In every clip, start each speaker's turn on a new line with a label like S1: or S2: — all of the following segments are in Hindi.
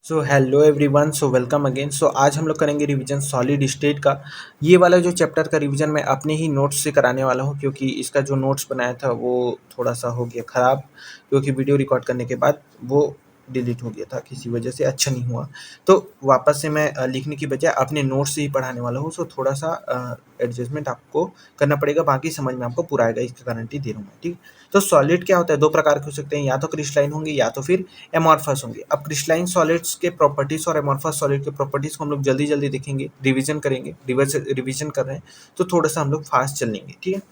S1: सो hello everyone, so welcome again. So आज हम लोग करेंगे रिवीजन सॉलिड स्टेट का। ये वाला जो चैप्टर का रिवीजन मैं अपने ही नोट्स से कराने वाला हूँ, क्योंकि इसका जो नोट्स बनाया था वो थोड़ा सा हो गया ख़राब, क्योंकि वीडियो रिकॉर्ड करने के बाद वो डिलीट हो गया था, किसी वजह से अच्छा नहीं हुआ। तो वापस से मैं लिखने की बजाय अपने नोट्स से ही पढ़ाने वाला हूँ। सो थोड़ा सा एडजस्टमेंट आपको करना पड़ेगा, बाकी समझ में आपको पूरा आएगा, इसका गारंटी दे रहा हूँ मैं, ठीक। तो सॉलिड क्या होता है, दो प्रकार के हो सकते हैं, या तो क्रिस्टलाइन होंगे या तो फिर एमॉर्फस होंगे। अब क्रिस्टलाइन सॉलिड्स के प्रॉपर्टीज और एमॉर्फस सॉलिड के प्रॉपर्टीज को हम लोग जल्दी जल्दी देखेंगे, रिवीजन करेंगे, रिवीजन कर रहे हैं तो थोड़ा सा हम लोग फास्ट चलेंगे, ठीक है।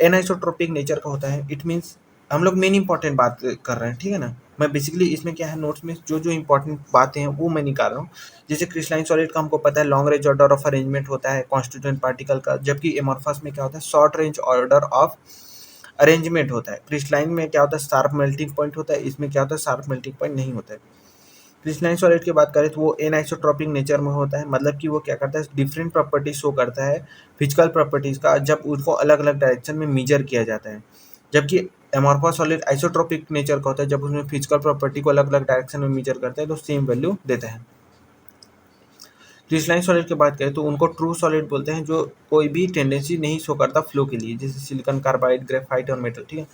S1: एनाइसोट्रोपिक नेचर का होता है, इट मीन्स हम लोग मेन इंपॉर्टेंट बात कर रहे हैं, ठीक है ना। मैं बेसिकली इसमें क्या है, नोट्स में जो जो इंपॉर्टेंट बातें हैं वो मैं निकाल रहा हूँ। जैसे क्रिस्टलाइन सॉलिड का हमको पता है long range order of arrangement होता है कॉन्स्टिट्यूएंट पार्टिकल का, जबकि एमॉर्फस में क्या होता है, short range order of arrangement होता है। क्रिस्टलाइन में क्या होता है, शार्प मेल्टिंग पॉइंट होता है, इसमें क्या होता है, शार्प मेल्टिंग पॉइंट नहीं होता है। क्रिस्टलाइन सॉलिड की बात करें तो वो एनाइसोट्रोपिक नेचर में होता है, मतलब कि वो क्या करता है, डिफरेंट प्रॉपर्टीज शो करता है फिजिकल प्रॉपर्टीज का, जब उनको अलग अलग डायरेक्शन में मेजर किया जाता है। जबकि एमॉर्फस सॉलिड आइसोट्रोपिक नेचर का होता है, जब उसमें फिजिकल प्रॉपर्टी को अलग अलग डायरेक्शन में मेजर करता है तो सेम वैल्यू देता है। क्रिस्टलाइन सॉलिड की बात करें तो उनको ट्रू सॉलिड बोलते हैं, जो कोई भी टेंडेंसी नहीं शो करता फ्लो के लिए, जैसे सिलिकॉन कार्बाइड, ग्रेफाइट और मेटल, ठीक है।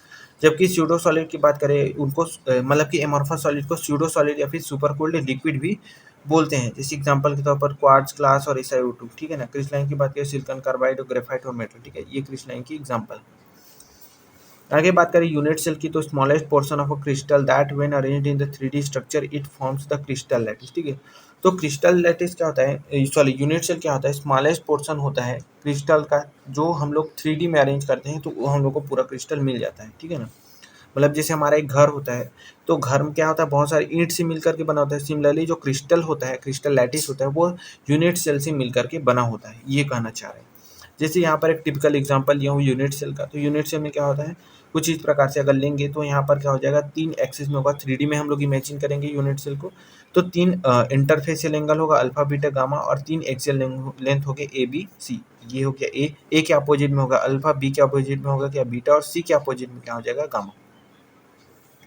S1: जबकि स्यूडो सॉलिड की बात करें उनको मतलब कि एमॉर्फस सॉलिड को स्यूडो सॉलिड या फिर सुपर कोल्ड लिक्विड भी बोलते हैं, जैसे एग्जांपल के तौर पर क्वार्ट्ज, ग्लास और SiO2, ठीक है ना। क्रिस्टलाइन की बात करें सिलिकॉन कार्बाइड और ग्रेफाइट और मेटल, ठीक है, ये क्रिस्टलाइन की एग्जांपल। आगे बात करें यूनिट सेल की, तो smallest portion of a crystal that when arranged in the 3D structure it forms the crystal lattice, ठीक है। तो क्रिस्टल लैटिस क्या होता है, सॉरी यूनिट सेल क्या होता है, स्मॉलेस्ट पोर्शन होता है क्रिस्टल का, जो हम लोग 3D में अरेंज करते हैं तो वो हम लोग को पूरा क्रिस्टल मिल जाता है, ठीक है ना। मतलब जैसे हमारा एक घर होता है, तो घर में क्या होता है, बहुत सारी ईंट से मिल करके बना होता है। सिमिलरली जो क्रिस्टल होता है, क्रिस्टल लैटिस होता है, वो यूनिट सेल से मिल करके बना होता है, ये कहना चाह रहे हैं। जैसे यहाँ पर एक टिपिकल एग्जांपल लिया हूँ यूनिट सेल का, तो यूनिट सेल में क्या होता है, कुछ इस प्रकार से अगर लेंगे तो यहाँ पर क्या हो जाएगा, 3 एक्सिस में होगा, 3D में हम लोग इमेजिन करेंगे यूनिट सेल को। तो 3 इंटरफेसियल एंगल होगा, अल्फा, बीटा, गामा, और 3 एक्सियल लेंथ हो गए ABC। ये हो गया ए के अपोजिट में होगा अल्फा, बी के अपोजिट में होगा क्या, बीटा, और सी के अपोजिट में क्या हो जाएगा, गामा,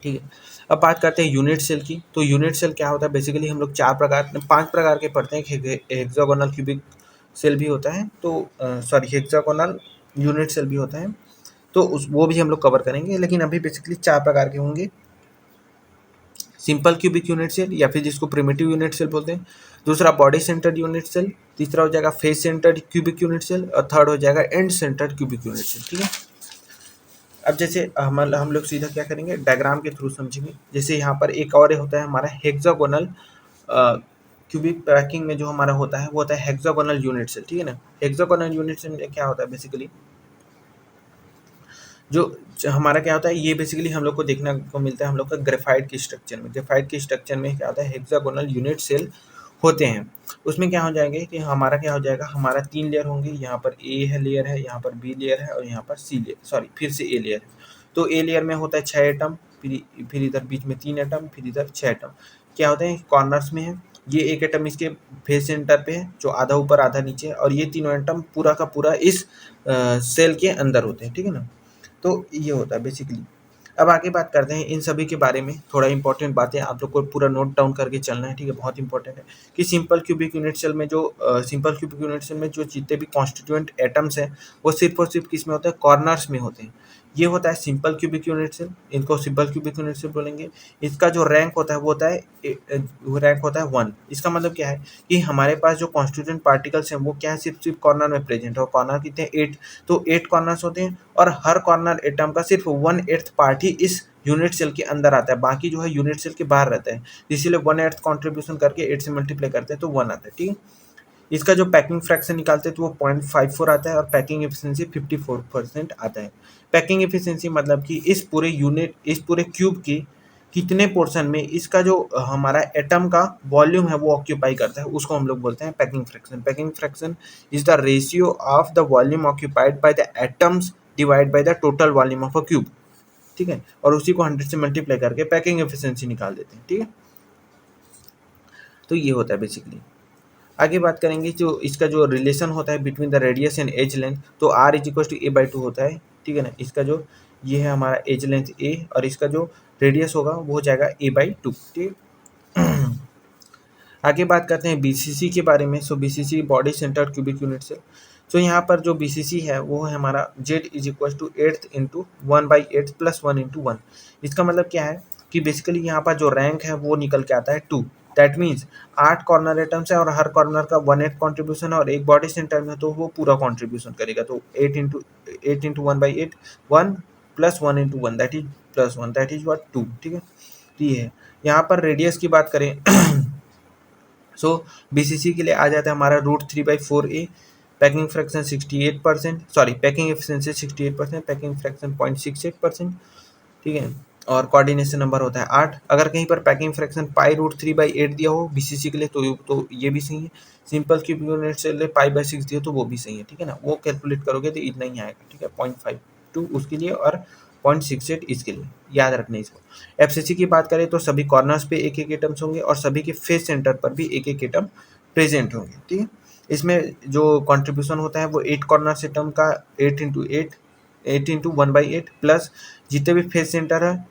S1: ठीक है। अब बात करते हैं यूनिट सेल की। तो यूनिट सेल क्या होता है, बेसिकली हम लोग 5 प्रकार के पढ़ते हैं। हेक्सागोनल क्यूबिक सेल भी होता है, तो सॉरी हेक्सागोनल यूनिट सेल भी होता है, तो उस वो भी हम लोग कवर करेंगे, लेकिन अभी बेसिकली 4 प्रकार के होंगे। सिंपल क्यूबिक यूनिट सेल, या फिर जिसको प्रिमिटिव यूनिट सेल बोलते हैं। दूसरा बॉडी सेंटर्ड यूनिट सेल। तीसरा हो जाएगा face centred cubic unit cell, और थर्ड हो जाएगा end centred cubic unit cell, ठीक है। अब जैसे हम लोग सीधा क्या करेंगे, डायग्राम के थ्रू समझेंगे। जैसे यहाँ पर एक और होता है हमारा हेक्सागोनल क्यूबिक पैकिंग में जो हमारा होता है वो होता है हेक्सागोनल यूनिट सेल, ठीक है ना। हेक्सागोनल यूनिट सेल में क्या होता है, बेसिकली जो हमारा क्या होता है, ये बेसिकली हम लोग को देखने को मिलता है हम लोग का ग्रेफाइट के स्ट्रक्चर में। ग्रेफाइट के स्ट्रक्चर में क्या होता है, हेक्सागोनल यूनिट सेल होते हैं। उसमें क्या हो जाएंगे कि हमारा क्या हो जाएगा, हमारा 3 लेयर होंगे, यहाँ पर ए है लेयर है, यहाँ पर बी लेयर है, और यहाँ पर सी लेयर, सॉरी फिर से ए लेयर है। तो ए लेयर में होता है 6 एटम, फिर इधर बीच में 3 एटम, फिर इधर 6 एटम। क्या होते हैं, कॉर्नर्स में है। ये एक एटम इसके फेस सेंटर पे है, जो आधा ऊपर आधा नीचे है, और ये तीनों एटम पूरा का पूरा इस सेल के अंदर होते हैं, ठीक है ना। तो ये होता है बेसिकली। अब आगे बात करते हैं इन सभी के बारे में, थोड़ा इंपॉर्टेंट बातें आप लोग को पूरा नोट डाउन करके चलना है, ठीक है, बहुत इंपॉर्टेंट है। कि सिंपल क्यूबिक यूनिट सेल में जो सिंपल क्यूबिक यूनिट सेल में जो जितने भी कॉन्स्टिट्यूएंट एटम्स हैं वो सिर्फ और सिर्फ किस में होते हैं, कॉर्नर्स में होते हैं। ये होता है सिंपल क्यूबिक यूनिट सेल, इनको सिंपल क्यूबिक यूनिट सेल बोलेंगे। इसका जो रैंक होता है वो होता है रैंक होता है 1। इसका मतलब क्या है कि हमारे पास जो कॉन्स्टिट्यूएंट पार्टिकल्स हैं वो क्या है, सिर्फ सिर्फ कॉर्नर में प्रेजेंट है, और कॉर्नर कितने हैं, 8। तो 8 कॉर्नर्स होते हैं, और हर कॉर्नर एटम का सिर्फ 1/8 पार्ट ही इस यूनिट सेल के अंदर आता है, बाकी जो है यूनिट सेल के बाहर रहता है। इसीलिए 1/8 कॉन्ट्रीब्यूशन करके 8 से मल्टीप्लाई करते हैं तो 1 आता है, ठीक है। इसका जो पैकिंग फ्रैक्शन निकालते हैं तो वो 0.54 आता है, और पैकिंग एफिशिएंसी 54% आता है। पैकिंग एफिशिएंसी मतलब कि इस पूरे क्यूब की कितने पोर्शन में इसका जो हमारा एटम का वॉल्यूम है वो ऑक्यूपाई करता है, उसको हम लोग बोलते हैं packing fraction. Packing fraction is the ratio of the volume occupied by the atoms divide by the total volume of a cube, ठीक है। और उसी को 100 से मल्टीप्लाई करके पैकिंग एफिशिएंसी निकाल देते हैं, ठीक है। तो ये होता है बेसिकली। आगे बात करेंगे जो इसका जो रिलेशन होता है between the radius and edge length, तो r is equal to A/2 होता है, ठीक है ना। इसका जो ये है हमारा एज लेंथ ए, और इसका जो रेडियस होगा वो हो जाएगा A/2, ठीक है। आगे बात करते हैं बीसीसी के बारे में। So BCC body centred cubic unit cell. So यहाँ पर जो बीसीसी है वो है हमारा z is equal to 8th into 1/8 plus 1 into 1। इसका मतलब क्या है कि बेसिकली यहाँ पर जो रैंक है वो निकल के आता है 2। दैट मीन्स 8 कॉर्नर एटम्स है और हर कॉर्नर का 1/8 कॉन्ट्रीब्यूशन है और एक बॉडी सेंटर में तो वो पूरा कॉन्ट्रीब्यूशन करेगा। तो 8 into 1/8 1 plus 1 into 1 that is plus 1 that is what 2। ठीक है, तो ये है। यहाँ पर रेडियस की बात करें सो बीसीसी के लिए आ जाता है हमारा √3/4a, packing fraction 68%, sorry packing efficiency 68%, packing fraction 0.68%। ठीक है, और कोऑर्डिनेशन नंबर होता है 8। अगर कहीं पर पैकिंग फ्रैक्शन π√3/8 दिया हो बीसीसी के लिए तो ये भी सही है। सिंपल क्यूबिक यूनिट से लिए π/6 दिया तो वो भी सही है। ठीक है ना, वो कैलकुलेट करोगे तो इतना ही आएगा। ठीक है, 0.52 उसके लिए और 0.68 इसके लिए, याद रखना इसको। एफसीसी की बात करें तो सभी कॉर्नर्स पे एक एक एटम्स होंगे और सभी के फेस सेंटर पर भी एक एक एटम प्रेजेंट होंगे। ठीक है, इसमें जो कंट्रीब्यूशन होता है वो 8 कॉर्नर एटम का 8 इंटू 1/8 प्लस जितने भी फेस सेंटर है,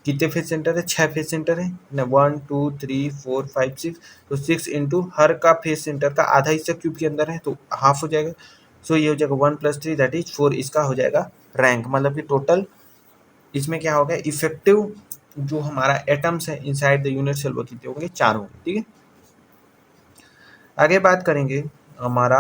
S1: कितने फेस सेंटर है, 6 फेस सेंटर है ना, 1 2 3 4 5 6, तो 6 इंटू हर का फेस सेंटर का आधा हिस्सा क्यूब के अंदर है तो हाफ हो जाएगा। सो ये हो जाएगा 1 + 3 दैट इज 4। इसका हो जाएगा रैंक, मतलब कि टोटल इसमें क्या होगा इफेक्टिव जो हमारा एटम्स है इनसाइड द यूनिट सेल वो कितने होंगे, 4 होंगे। ठीक है, आगे बात करेंगे हमारा,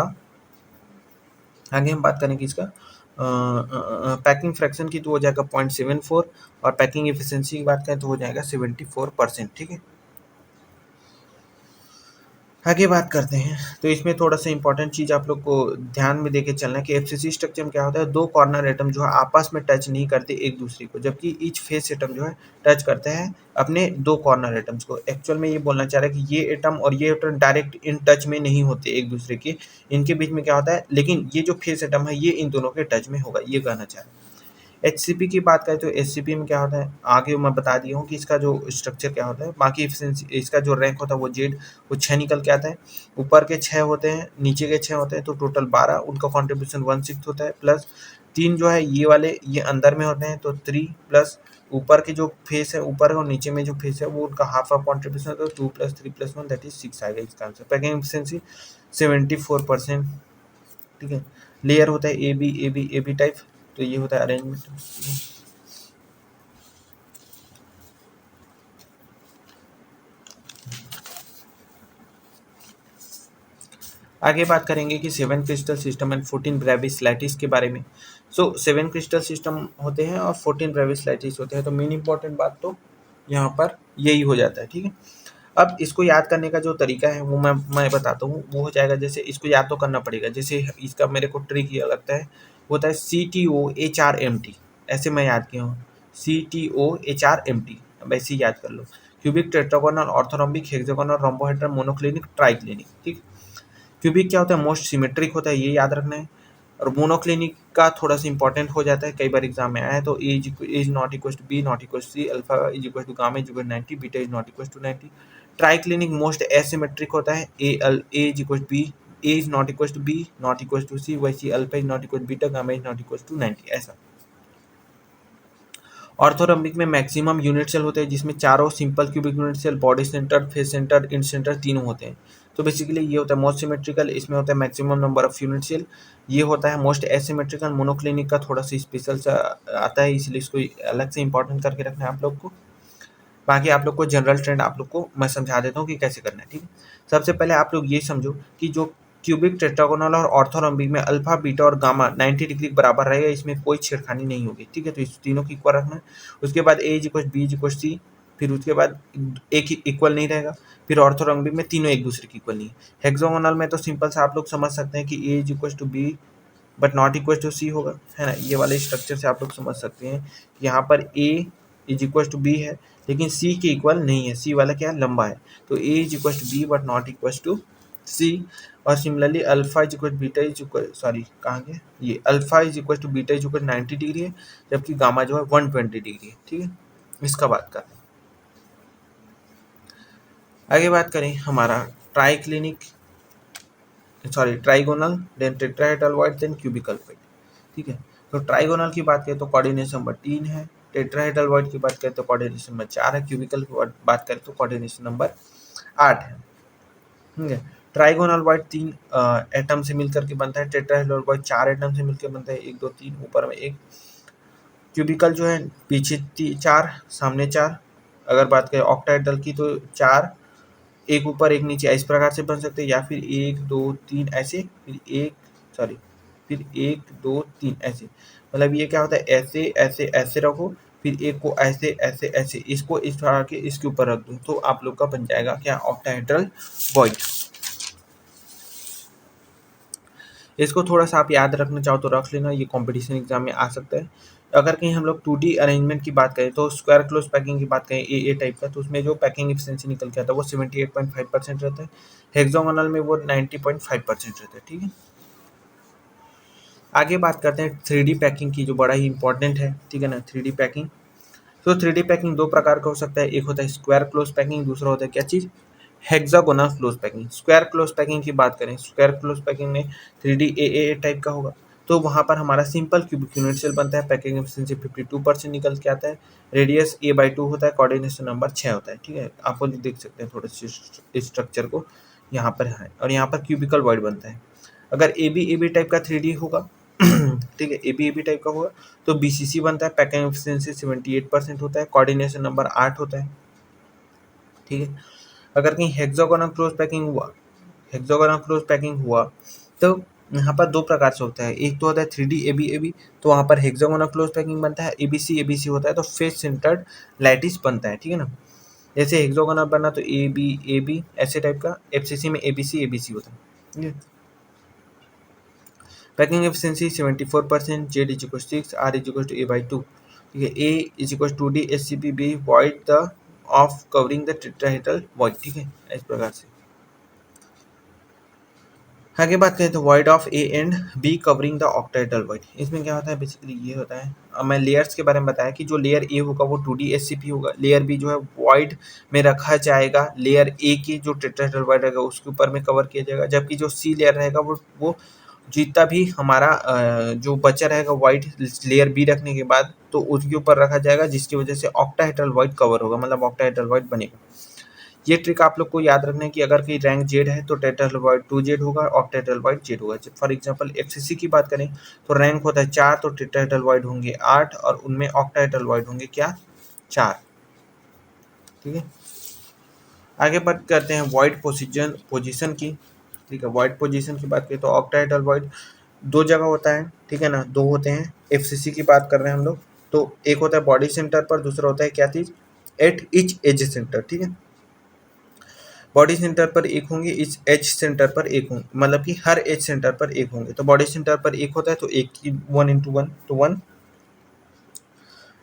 S1: आगे हम बात करेंगे इसका पैकिंग फ्रैक्शन की तो हो जाएगा 0.74 और पैकिंग एफिशिएंसी की बात करें तो हो जाएगा 74%। ठीक है, आगे बात करते हैं तो इसमें थोड़ा सा इंपॉर्टेंट चीज़ आप लोग को ध्यान में देके चलना है कि एफसीसी स्ट्रक्चर में क्या होता है, 2 कॉर्नर एटम जो है आपस में टच नहीं करते एक दूसरे को, जबकि ईच फेस एटम जो है टच करते हैं अपने 2 कॉर्नर एटम्स को। एक्चुअल में ये बोलना चाह रहा है कि ये एटम और ये एटम डायरेक्ट इन टच में नहीं होते एक दूसरे के, इनके बीच में क्या होता है, लेकिन ये जो फेस एटम है ये इन दोनों के टच में होगा, ये कहना चाह रहा है। एचसीपी की बात करें तो एचसीपी में क्या होता है, आगे मैं बता दिया हूँ कि इसका जो स्ट्रक्चर क्या होता है। बाकी एफिशिएंसी इसका जो रैंक होता है वो जेड, वो 6 निकल के आता है। ऊपर के 6 होते हैं, नीचे के 6 होते हैं, तो टोटल 12, उनका कॉन्ट्रीब्यूशन 1/6 होता है। प्लस 3 जो है ये वाले ये अंदर में होते हैं तो 3 प्लस ऊपर के जो फेस है ऊपर और नीचे में जो फेस है वो उनका हाफ ऑफ कॉन्ट्रीब्यूशन होता है, 2 + 3 + 1 दैट इज 6 आएगा इसका आंसर। Packing efficiency 74%। ठीक है, लेयर होता है ए बी टाइप, तो ये होता है अरेंजमेंट। आगे बात करेंगे कि 7 crystal system and 14 Brevis lattice के बारे में। सो 7 क्रिस्टल सिस्टम होते हैं और 14 ब्रेविस लैटिस होते हैं, तो मेन इंपॉर्टेंट बात तो यहाँ पर यही हो जाता है। ठीक है, अब इसको याद करने का जो तरीका है वो मैं बताता हूँ। वो हो जाएगा जैसे इसको याद तो करना पड़ेगा, जैसे इसका मेरे को ट्रिक ये लगता है वो होता है CTOHRMT, ऐसे मैं याद किया हूँ CTOHRMT, अब ऐसे ही याद कर लो। Cubic, tetragonal, orthorhombic, hexagonal, rhombohedron, monoclinic, triclinic. ठीक, क्यूबिक क्या होता है, मोस्ट सिमेट्रिक होता है, ये याद रखना है। और मोनोक्लिनिक का थोड़ा सा इंपॉर्टेंट हो जाता है, कई बार एग्जाम में आया है, तो a is not equal to b not equal to c, alpha is equal to gamma is equal to 90, beta is not equal to 90। Triclinic most asymmetric होता है, a is equal to b, a is not equal to b not equal to c, वैसी alpha is not equal to beta, gamma is not equal to 90, ऐसा। ऑर्थोरम्बिक में मैक्सिमम यूनिट सेल होते हैं जिसमें चारों simple cubic unit cell, body centre, face centre, end centre तीनों होते हैं। तो बेसिकली ये होता है मोस्ट सिमेट्रिकल, इसमें होता है maximum number of unit cell. ये होता है मोस्ट एसिमेट्रिकल, मोनोक्लिनिक का थोड़ा सा स्पेशल सा आता है, इसलिए इसको अलग से इंपॉर्टेंट करके रखना है आप लोग को। बाकी आप लोग को जनरल ट्रेंड आप लोग को मैं समझा देता हूँ कि कैसे करना है। ठीक है, सबसे पहले आप लोग ये समझो कि जो क्यूबिक, टेट्रागोनल और ऑर्थोरम्बिक में अल्फा, बीटा और गामा 90 डिग्री के बराबर रहेगा, इसमें कोई छेड़खानी नहीं होगी। ठीक है, तो इस तीनों की इक्वल रखना है। उसके बाद a is equal b is equal c, फिर उसके बाद एक ही इक्वल नहीं रहेगा। फिर ऑर्थोरम्बिक में तीनों एक दूसरे की इक्वल नहीं है। हेक्सागोनल में तो सिंपल से आप लोग समझ सकते हैं कि a is equal to b but not equal to c होगा, है ना। ये वाले स्ट्रक्चर से आप लोग समझ सकते हैं कि यहाँ पर ए इज इक्वल टू बी है लेकिन सी के इक्वल नहीं है, सी वाला क्या है, लंबा है, तो a is equal to b but not equal to c. और similarly alpha is equal beta is equal, sorry कहाँ गया, ये alpha is equal to beta is equal 90 degree है, जबकि गामा जो है 120 डिग्री है। ठीक है, इसका बात कर आगे बात करें हमारा triclinic, sorry trigonal, then tetrahedral void, then cubical void. ठीक है, तो ट्राइगोनल की बात करें तो कोऑर्डिनेशन नंबर 3 है, टेट्राहेड्रल वॉइड की बात करें तो कोऑर्डिनेशन नंबर 4 है, क्यूबिकल की बात करें तो कोऑर्डिनेशन नंबर 8 है। ठीक है। ट्राइगोनल वॉइड 3 एटम से मिलकर के बनता है। टेट्राहेड्रल वॉइड 4 एटम से मिलकर बनता है, 1 2 3 ऊपर में 1। क्यूबिकल जो है पीछे 4 सामने 4। अगर बात करें ऑक्टाहेड्रल की तो 4 एक ऊपर एक नीचे इस प्रकार से बन सकते हैं, या फिर 1 2 3 ऐसे, फिर 1 सॉरी फिर 1 2 3 ऐसे। मतलब ये क्या होता है, ऐसे ऐसे ऐसे रखो, फिर एक को ऐसे ऐसे ऐसे, इसको इस तरह के इसके ऊपर रख दो, तो आप लोग का बन जाएगा क्या, ऑक्टाहेड्रल वॉइड। इसको थोड़ा सा आप याद रखना चाहो तो रख लेना, ये कंपटीशन एग्जाम में आ सकता है। अगर कहीं हम लोग 2D अरेंजमेंट की बात करें तो स्क्वायर क्लोज पैकिंग की बात करें ए टाइप का, तो उसमें जो पैकिंग एफिशिएंसी निकल के आता है वो 78.5% रहता है। हेक्सागोनल में वो 90.5% रहता है। ठीक है, आगे बात करते हैं 3D पैकिंग की, जो बड़ा ही इंपॉर्टेंट है। ठीक है ना, 3D पैकिंग। तो 3D पैकिंग दो प्रकार का हो सकता है, एक होता है स्क्वायर क्लोज पैकिंग, दूसरा होता है क्या चीज़, hexagonal close packing. Square close packing की बात करें, स्क्वायर क्लोज पैकिंग में 3D ए टाइप का होगा, तो वहाँ पर हमारा सिंपल क्यूबिक यूनिट सेल बनता है, पैकिंग एफिशिएंसी 52% निकल के आता है, रेडियस a/2 होता है, कोऑर्डिनेशन नंबर 6 होता है। ठीक है, आप देख सकते हैं थोड़े से स्ट्रक्चर को, यहाँ पर है, और यहाँ पर क्यूबिकल वॉइड बनता है। अगर ए बी टाइप का 3D होगा ठीक है, ए बी टाइप का होगा तो BCC बनता है, पैकिंग एफिशिएंसी 78% होता है, कोऑर्डिनेशन नंबर 8 होता है। ठीक है, अगर कहीं हेक्सागोनल क्लोज पैकिंग हुआ तो यहाँ पर दो प्रकार से होता है, एक तो होता है 3D ए बी, तो वहाँ पर हेक्सागोनल क्लोज पैकिंग बनता है, ABC होता है तो फेस सेंटर्ड लैटिस बनता है। ठीक है ना, जैसे हेक्सागोनल बना तो ए बी ऐसे टाइप का, FCC में ABC होता है। ठीक है, packing efficiency 74%, Z is equal 6, R is equal to A/2। ठीक है, A is equal to D SCP B void the of covering the tetrahedral void. ठीक है, इस प्रकार से। आगे बात करें तो void of A and B covering the octahedral void. इसमें क्या होता है, बेसिकली ये होता है, अब मैं लेयर्स के बारे में बताया कि जो लेयर ए होगा वो 2D SCP होगा, लेयर बी जो है वॉइड में रखा जाएगा, लेयर ए की जो टेट्राहेड्रल वॉइड रहेगा उसके ऊपर में कवर किया जाएगा, जबकि जो सी लेयर रहेगा वो जितना भी हमारा जो बचा रहेगा वाइड लेयर बी रखने के बाद, तो उसके ऊपर रखा जाएगा, जिसकी वजह से ऑक्टाहेड्रल वॉइड कवर होगा, मतलब ऑक्टाहेड्रल वॉइड बनेगा। ये ट्रिक आप लोग को याद रखना है कि अगर कहीं रैंक जेड है तो टेट्राहेड्रल वॉइड 2Z होगा, ऑक्टाहेड्रल वॉइड जेड होगा। फॉर एग्जांपल FCC की बात करें तो रैंक होता है 4, तो टेट्राहेड्रल वॉइड होंगे 8, और उनमें ऑक्टाहेड्रल वॉइड होंगे क्या, 4। ठीक है, आगे बात करते हैं वॉइड पोजीशन की। ठीक है, वॉइड पोजीशन की बात करें तो ऑक्टाहेड्रल वॉइड दो जगह होता है। ठीक है ना, दो होते हैं। FCC की बात कर रहे हैं हम लोग, तो एक होता है बॉडी सेंटर पर, दूसरा होता है क्या चीज, एट इच एज सेंटर। ठीक है, बॉडी सेंटर पर एक होंगे, इस एज सेंटर पर एक होंगे, मतलब कि हर एज सेंटर पर एक होंगे। तो बॉडी सेंटर पर एक होता है तो एक की 1 × 1 तो 1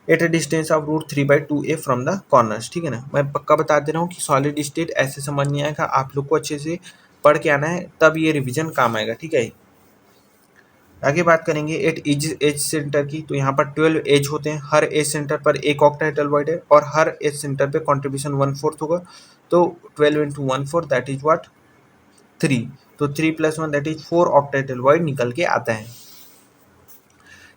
S1: at a distance of √3/2a from the corners. ठीक है ना, मैं पक्का बता दे रहा हूँ कि सॉलिड स्टेट ऐसे समझ नहीं आएगा, आप लोग को अच्छे से पढ़ के आना है, तब ये रिवीजन काम आएगा। ठीक है, आगे बात करेंगे एट एज सेंटर की, तो यहाँ पर 12 एज होते हैं, हर एज सेंटर पर एक ऑक्टाहेड्रल वॉइड है, और हर एज सेंटर पे कंट्रीब्यूशन 1/4 होगा, तो 12 × 1/4 दैट इज व्हाट 3, तो 3 + 1 दैट इज 4 ऑक्टाहेड्रल वॉइड निकल के आता है।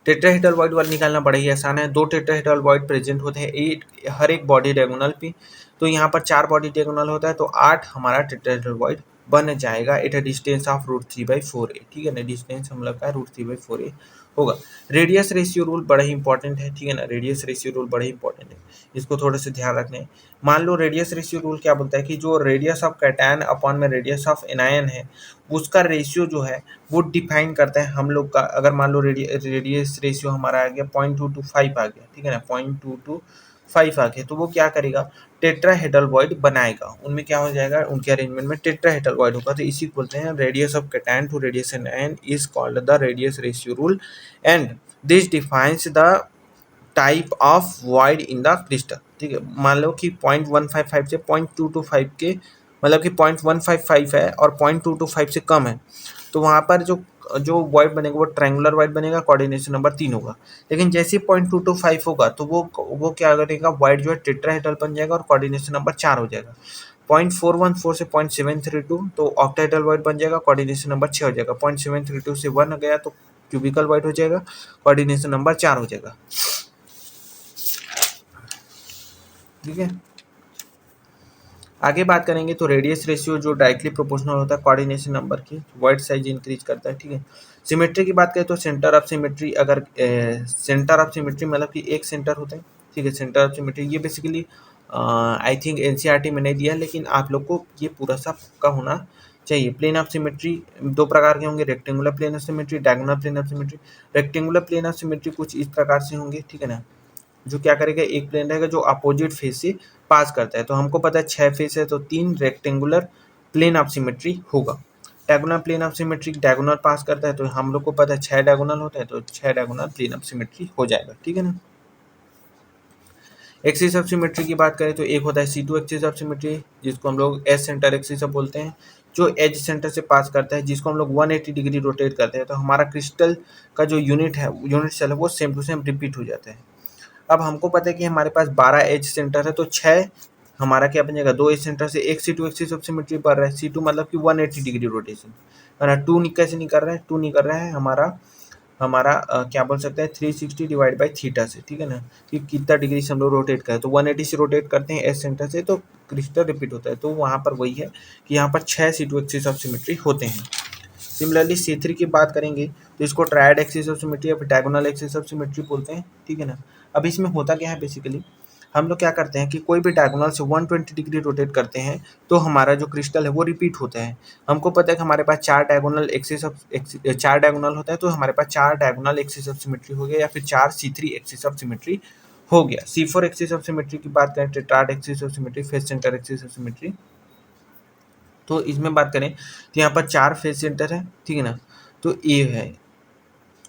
S1: टेट्राहेड्रल वॉइड वाला निकालना बड़ा ही आसान है, दो टेट्राहेड्रल वॉइड प्रेजेंट होते हैं हर एक बॉडी डायगोनल पे, तो यहाँ पर 4 बॉडी डायगोनल होता है, तो 8 हमारा टेट्राहेड्रल वॉइड बन जाएगा at a distance of √3/4a। ठीक है ना, डिस्टेंस हम लोग का √3/4a होगा। रेडियस रेशियो रूल बड़ा ही इंपॉर्टेंट है। ठीक है ना, रेडियस रेशियो रूल बड़ा ही इंपॉर्टेंट है, इसको थोड़े से ध्यान रखना है। मान लो रेडियस रेशियो रूल क्या बोलता है कि जो रेडियस ऑफ कैटायन अपॉन में रेडियस ऑफ एनायन है, उसका रेशियो जो है वो डिफाइन करता है हम लोग का। अगर मान लो रेडियस रेशियो हमारा आ गया 0.225 आ गया, ठीक है ना, 0.225 आ गया, तो वो क्या करेगा, टेट्राहेड्रल वॉइड बनाएगा। उनमें क्या हो जाएगा, उनके अरेंजमेंट में टेट्राहेड्रल वॉइड होगा, तो इसी को बोलते हैं radius of cation to radius anion is called the radius ratio rule, and this defines the type of void in the crystal. ठीक है, मान लो कि 0.155 से 0.225 के, मतलब कि 0.155 है और 0.225 से कम है, तो वहाँ पर जो वॉइड बनेगा वो ट्रायंगुलर वॉइड बनेगा, कोऑर्डिनेशन नंबर 3 होगा। लेकिन जैसे 0.225 होगा तो वो क्या करेगा, वॉइड जो है टेट्राहेड्रल बन जाएगा और कोऑर्डिनेशन नंबर 4 हो जाएगा। 0.414 से 0.732 तो ऑक्टाहेड्रल वॉइड बन जाएगा, कोऑर्डिनेशन नंबर 6 हो जाएगा। 0.732 से 1 गया तो क्यूबिकल वॉइड हो जाएगा, कोऑर्डिनेशन नंबर 4 हो जाएगा। ठीक है, आगे बात करेंगे तो रेडियस रेशियो जो डायरेक्टली प्रोपोर्शनल होता है कोऑर्डिनेशन नंबर की, वाइड साइज इंक्रीज करता है, ठीक है। सिमेट्री की बात करें तो सेंटर ऑफ सिमेट्री, अगर सेंटर ऑफ सिमेट्री मतलब कि एक सेंटर होता है, ठीक है। सेंटर ऑफ सिमेट्री ये बेसिकली आई थिंक एनसीईआरटी में नहीं दिया, लेकिन आप लोग को ये पूरा सा पक्का होना चाहिए। प्लेन ऑफ सिमेट्री दो प्रकार के होंगे, rectangular plane of symmetry, diagonal plane of symmetry. Rectangular plane of symmetry कुछ इस प्रकार से होंगे, ठीक है ना, जो क्या करेगा, एक प्लेन रहेगा जो अपोजिट फेस से पास करता है। तो हमको पता है 6 फेस है तो 3 रेक्टेंगुलर प्लेन ऑफ सिमेट्री होगा। Diagonal plane of symmetry diagonal pass करता है, तो हम लोग को पता है 6 डायगोनल होता है, तो 6 डायगोनल प्लेन ऑफ सिमेट्री हो जाएगा, ठीक है ना। एक्सिस ऑफ सिमेट्री की बात करें तो एक होता है C2 एक्सिस ऑफ सिमेट्री, जिसको हम लोग एज सेंटर एक्सिस बोलते हैं, जो एज सेंटर से पास करता है, जिसको हम लोग 180 डिग्री रोटेट करते हैं। तो हमारा क्रिस्टल का जो यूनिट है, यूनिट सेल है, वो सेम टू सेम रिपीट हो जाता है। अब हमको पता है कि हमारे पास 12 एज सेंटर है, तो 6 हमारा क्या बन जाएगा, 2 एज सेंटर से एक C2 एक्सिस ऑफ सिमेट्री बढ़ रहा है। C2 मतलब कि 180 डिग्री रोटेशन, है ना। 2 कैसे नहीं कर रहा है, 2 नहीं कर रहा है हमारा हमारा क्या बोल सकते हैं 360 डिवाइड बाई थीटा से, ठीक है ना, कि कितना डिग्री से हम लोग रोटेट करें। तो 180 से रोटेट करते हैं एस सेंटर से, तो क्रिस्टल रिपीट होता है। तो वहाँ पर वही है कि यहाँ पर 6 C2 एक्सिस ऑफ सिमेट्री होते हैं। सिमिलरली C3 की बात करेंगे तो इसको ट्रायड एक्सिस ऑफ सिमेट्री या फिर डायगोनल एक्सिस ऑफ सिमेट्री बोलते हैं, ठीक है ना। अब इसमें होता क्या है, बेसिकली हम लोग क्या करते हैं कि कोई भी डायगोनल से 120 डिग्री रोटेट करते हैं, तो हमारा जो क्रिस्टल है वो रिपीट होता है। हमको पता है कि हमारे पास 4 डायगोनल एक्सिस ऑफ 4 डायगोनल होता है, तो हमारे पास 4 डायगोनल एक्सिस ऑफ सिमेट्री हो गया, या फिर 4 C3 एक्सिस ऑफ सिमेट्री हो गया। C4 एक्सिस ऑफ सिमेट्री की बात करें, tetrad axis of symmetry, face centre axis of symmetry, तो इसमें बात करें तो यहाँ पर 4 फेस सेंटर है, ठीक है ना। तो ए है,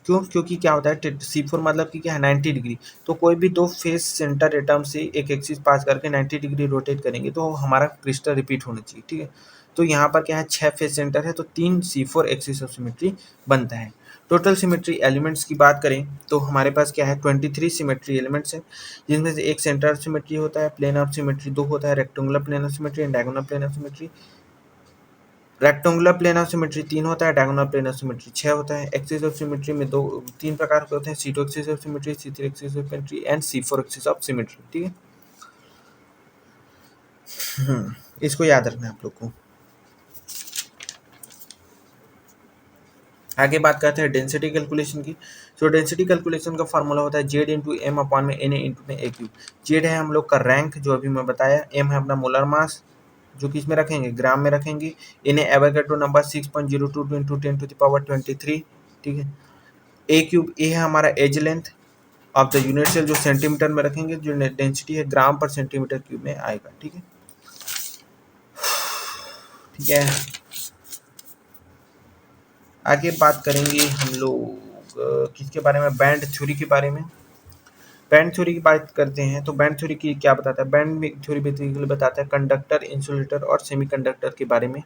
S1: क्यों, क्योंकि क्या होता है C4 मतलब कि क्या है 90 डिग्री, तो कोई भी दो फेस सेंटर एटम से एक एक्सिस पास करके 90 डिग्री रोटेट करेंगे तो हमारा क्रिस्टल रिपीट होना चाहिए, ठीक है। तो यहाँ पर क्या है 6 फेस सेंटर है, तो 3 C4 एक्सिस ऑफ सिमेट्री बनता है। टोटल सिमेट्री एलिमेंट्स की बात करें तो हमारे पास क्या है 23 सिमेट्री एलिमेंट्स है, जिसमें से एक सेंटर ऑफ सिमेट्री होता है, प्लेन ऑफ सिमेट्री 2 होता है, rectangular plane of symmetry and diagonal plane of symmetry. Rectangular plane of symmetry 3 होता है, डायगोनल प्लेन ऑफ सिमेट्री 6 होता है। एक्सिस ऑफ सिमेट्री में 3 प्रकार के होते हैं, C2 axis of symmetry, C3 axis of symmetry and C4 axis of symmetry, ठीक है। इसको याद रखना है आप लोग को। आगे बात करते हैं डेंसिटी कैलकुलेशन की। तो डेंसिटी कैलकुलेशन का फॉर्मूला होता है Z इंटू एम अपॉन में Na इंटू में A क्यूब। जेड है हम लोग का रैंक, जो अभी मैं बताया, एम है अपना मोलर मास, जो कि इसमें रखेंगे ग्राम में रखेंगे, इन्हें Avogadro number 6.022 into 10 to the power 23, ठीक है। ए क्यूब, ए है हमारा edge length of the unit cell, जो सेंटीमीटर में रखेंगे, जो डेंसिटी है ग्राम पर सेंटीमीटर क्यूब में आएगा, ठीक है, ठीक है। आगे बात करेंगे हम लोग किसके बारे में, बैंड थ्योरी के बारे में। बैंड थ्योरी की बात करते हैं तो बैंड थ्योरी की क्या बताता है, बैंड थ्योरी बेसिकली बताता है कंडक्टर, इंसुलेटर और सेमीकंडक्टर के बारे में।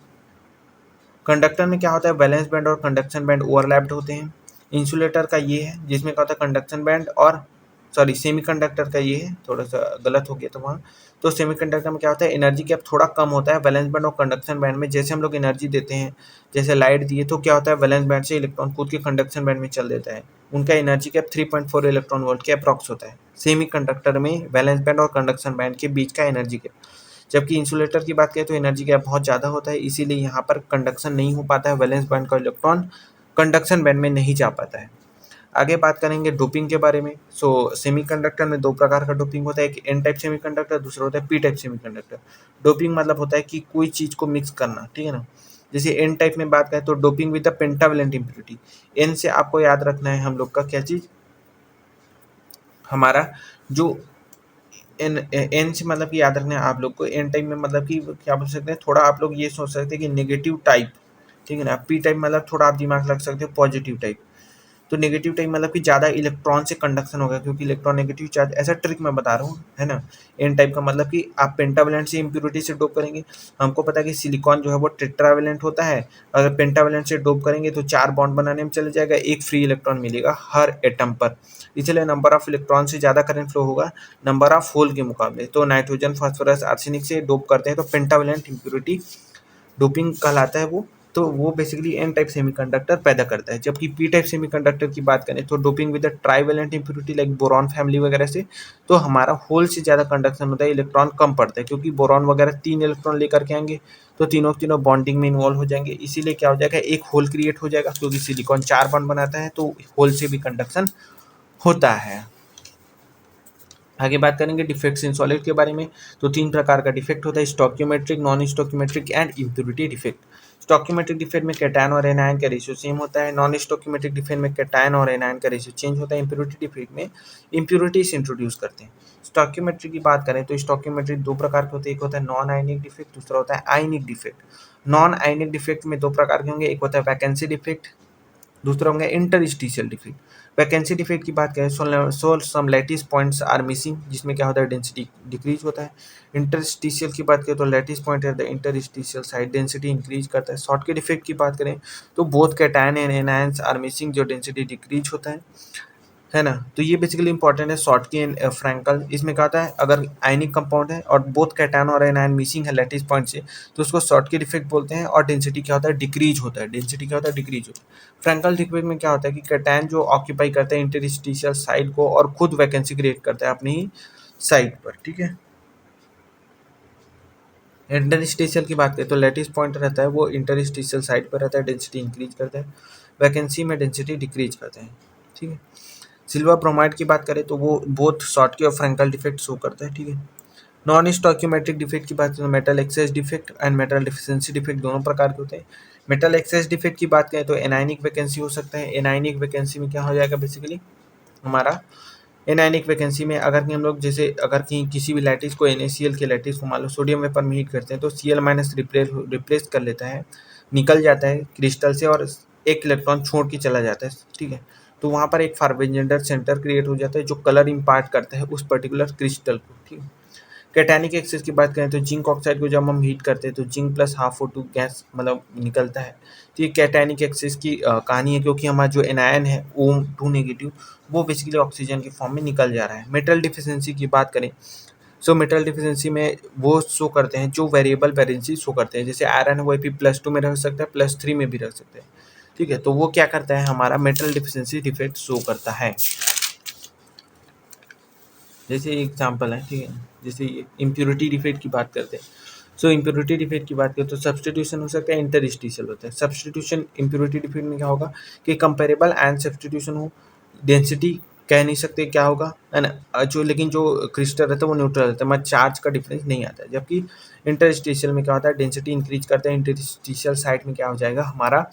S1: कंडक्टर में क्या होता है, वैलेंस बैंड और कंडक्शन बैंड ओवरलैप्ड होते हैं। इंसुलेटर का ये है जिसमें क्या होता है कंडक्शन बैंड और सेमीकंडक्टर का ये है, थोड़ा सा गलत हो गया तो वहाँ। तो सेमीकंडक्टर में क्या होता है, एनर्जी गैप थोड़ा कम होता है वैलेंस बैंड और कंडक्शन बैंड में। जैसे हम लोग एनर्जी देते हैं, जैसे लाइट दिए, तो क्या होता है वैलेंस बैंड से इलेक्ट्रॉन कूद के कंडक्शन बैंड में चल देता है। उनका एनर्जी गैप 3.4 इलेक्ट्रॉन वोल्ट के अप्रॉक्स होता है सेमीकंडक्टर में, वैलेंस बैंड और कंडक्शन बैंड के बीच का एनर्जी गैप। जबकि इंसुलेटर की बात करें तो एनर्जी गैप बहुत ज़्यादा होता है, इसीलिए यहाँ पर कंडक्शन नहीं हो पाता है, वैलेंस बैंड का इलेक्ट्रॉन कंडक्शन बैंड में नहीं जा पाता है। आगे बात करेंगे डोपिंग के बारे में। सेमीकंडक्टर में 2 प्रकार का डोपिंग होता है, एक एन टाइप सेमीकंडक्टर, दूसरा होता है पी टाइप सेमीकंडक्टर। डोपिंग मतलब होता है कि कोई चीज़ को मिक्स करना, ठीक है ना। जैसे एन टाइप में बात करें तो doping with the pentavalent impurity. N से आपको याद रखना है हम लोग का क्या चीज़, हमारा जो एन से मतलब कि याद रखना है आप लोग को, एन टाइप में मतलब कि क्या बोल सकते हैं, थोड़ा आप लोग ये सोच सकते हैं कि नेगेटिव टाइप, ठीक है ना। पी टाइप मतलब थोड़ा आप दिमाग लग सकते हो पॉजिटिव टाइप। तो नेगेटिव टाइप मतलब कि ज़्यादा इलेक्ट्रॉन से कंडक्शन होगा, क्योंकि इलेक्ट्रॉन नेगेटिव चार्ज, ऐसा ट्रिक मैं बता रहा हूँ, है ना। एन टाइप का मतलब कि आप पेंटावेलेंट से इम्प्योरिटी से डोप करेंगे। हमको पता है कि सिलिकॉन जो है वो टेट्रावेलेंट होता है, अगर पेंटावेलेंट से डोप करेंगे तो 4 बॉन्ड बनाने में चले जाएगा, एक फ्री इलेक्ट्रॉन मिलेगा हर एटम पर, इसलिए नंबर ऑफ इलेक्ट्रॉन से ज़्यादा करंट फ्लो होगा नंबर ऑफ होल के मुकाबले। तो नाइट्रोजन, फास्फोरस, आर्सेनिक से डोप करते हैं तो पेंटावेलेंट इम्प्योरिटी डोपिंग कहलाता है वो। तो वो बेसिकली एन टाइप सेमीकंडक्टर पैदा करता है। जबकि पी टाइप सेमीकंडक्टर की बात करें तो doping with the trivalent impurity like boron family वगैरह से, तो हमारा होल से ज़्यादा कंडक्शन होता है, इलेक्ट्रॉन कम पड़ता है, क्योंकि बोरॉन वगैरह 3 इलेक्ट्रॉन लेकर के आएंगे तो तीनों के तीनों बॉन्डिंग में इन्वॉल्व हो जाएंगे, इसीलिए क्या हो जाएगा, एक होल क्रिएट हो जाएगा, क्योंकि सिलिकॉन 4 बॉन्ड बनाता है तो होल से भी कंडक्शन होता है। आगे बात करेंगे डिफेक्ट्स इन सॉलिड के बारे में। तो 3 प्रकार का डिफेक्ट होता है, stoichiometric, non stoichiometric and impurity defect. Stoichiometric defect में कैटायन और एनायन का रेशियो सेम होता है। नॉन स्टोकियोमेट्रिक डिफेक्ट में कैटायन और एनायन का रेशियो चेंज होता है। इम्प्योरिटी डिफेक्ट में इम्प्योरिटीज इंट्रोड्यूस करते हैं। स्टोकियोमेट्री की बात करें तो स्टोकियोमेट्री 2 प्रकार के होते हैं, एक होता है नॉन आयनिक डिफेक्ट, दूसरा होता है आयनिक डिफेक्ट। नॉन आयनिक डिफेक्ट में 2 प्रकार के होंगे, एक होता है वैकेंसी डिफेक्ट, दूसरा होंगे इंटरस्टिशियल डिफेक्ट। वैकेंसी डिफेक्ट की बात करें सो सम लैटिस पॉइंट्स आर मिसिंग, जिसमें क्या होता है, डेंसिटी डिक्रीज होता है। इंटरस्टिशियल की बात करें तो लैटिस पॉइंट है the interstitial side density increase करता है। शॉर्टकट डिफेक्ट की बात करें तो both cation and anions are missing, जो डेंसिटी डिक्रीज होता है ना। तो ये बेसिकली इंपॉर्टेंट है शॉर्टकी एंड फ्रैंकल। इसमें क्या होता है, अगर आयनिक कंपाउंड है और बोथ कैटायन और एनायन मिसिंग है लैटिस पॉइंट से, तो उसको शॉर्टकी डिफेक्ट बोलते हैं, और डेंसिटी क्या होता है, डिक्रीज होता है। डेंसिटी क्या होता है, डिक्रीज होता है। फ्रैंकल डिफेक्ट में क्या होता है कि कैटायन जो ऑक्यूपाई करता है इंटरस्टिशियल साइड को और खुद वैकेंसी क्रिएट करता है अपनी ही साइड पर, ठीक है। इंटरस्टिशियल की बात करें तो लैटिस पॉइंट रहता है वो इंटरस्टिशियल साइड पर रहता है, डेंसिटी इंक्रीज करता है, वैकेंसी में डेंसिटी डिक्रीज करता है, ठीक है। सिल्वर ब्रोमाइड की बात करें तो वो बोथ शॉर्टकी और फ्रैंकल डिफेक्ट शो करता है, ठीक है। नॉन स्टोकियोमेट्रिक डिफेक्ट की बात करें तो metal access defect and metal deficiency defect दोनों प्रकार के होते हैं। मेटल एक्सेस डिफेक्ट की बात करें तो एनायनिक वैकेंसी हो सकता है। एनायनिक वैकेंसी में क्या हो जाएगा, बेसिकली हमारा एनायनिक वैकेंसी में अगर कि हम लोग जैसे अगर कि किसी भी लैटिस को NaCl के लैटिस को मान लो सोडियम वेपर में हीट करते हैं तो Cl माइनस रिप्लेस कर लेता है, निकल जाता है क्रिस्टल से और एक इलेक्ट्रॉन छोड़ के चला जाता है, ठीक है। तो वहाँ पर एक फार्बेजेंडर सेंटर क्रिएट हो जाता है जो कलर इम्पार्ट करता है उस पर्टिकुलर क्रिस्टल को, ठीक है। कैटायनिक एक्सेस की बात करें तो जिंक ऑक्साइड को जब हम हीट करते हैं तो zinc plus half O2 gas मतलब निकलता है। तो ये कैटायनिक एक्सेस की कहानी है, क्योंकि हमारा जो एनायन है O2 नेगेटिव वो बेसिकली ऑक्सीजन के फॉर्म में निकल जा रहा है। मेटल डिफिशिएंसी की बात करें सो मेटल डिफिशिएंसी में वो शो करते हैं जो वेरिएबल वैलेंसी शो करते हैं, जैसे आयरन है वो +2 में रह सकता है, +3 में भी रह सकता है, ठीक है। तो वो क्या करता है, हमारा मेटल डिफिशिएंसी डिफेक्ट शो करता है। जैसे एग्जांपल है, ठीक है, जैसे इम्प्योरिटी डिफेक्ट की बात करते हैं। सो इम्प्योरिटी डिफेक्ट की बात करें तो सब्स्टिट्यूशन हो सकता है, इंटरस्टिशियल होता है। सब्स्टिट्यूशन इम्प्योरिटी डिफेक्ट में क्या होगा कि कंपेरेबल एंड सब्स्टिट्यूशन हो, डेंसिटी कह नहीं सकते क्या होगा, है ना, जो लेकिन जो क्रिस्टल रहता है वो न्यूट्रल रहता है, मतलब चार्ज का डिफरेंस नहीं आता है। जबकि इंटरस्टिशियल में क्या होता है, डेंसिटी इंक्रीज करता है, इंटरस्टिशियल साइड में क्या हो जाएगा हमारा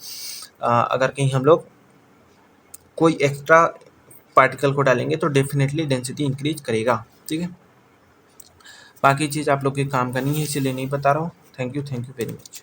S1: अगर कहीं हम लोग कोई एक्स्ट्रा पार्टिकल को डालेंगे तो डेफिनेटली डेंसिटी इंक्रीज करेगा, ठीक है। बाकी चीज़ आप लोग के काम करनी है, इसीलिए नहीं बता रहा हूँ। Thank you very much.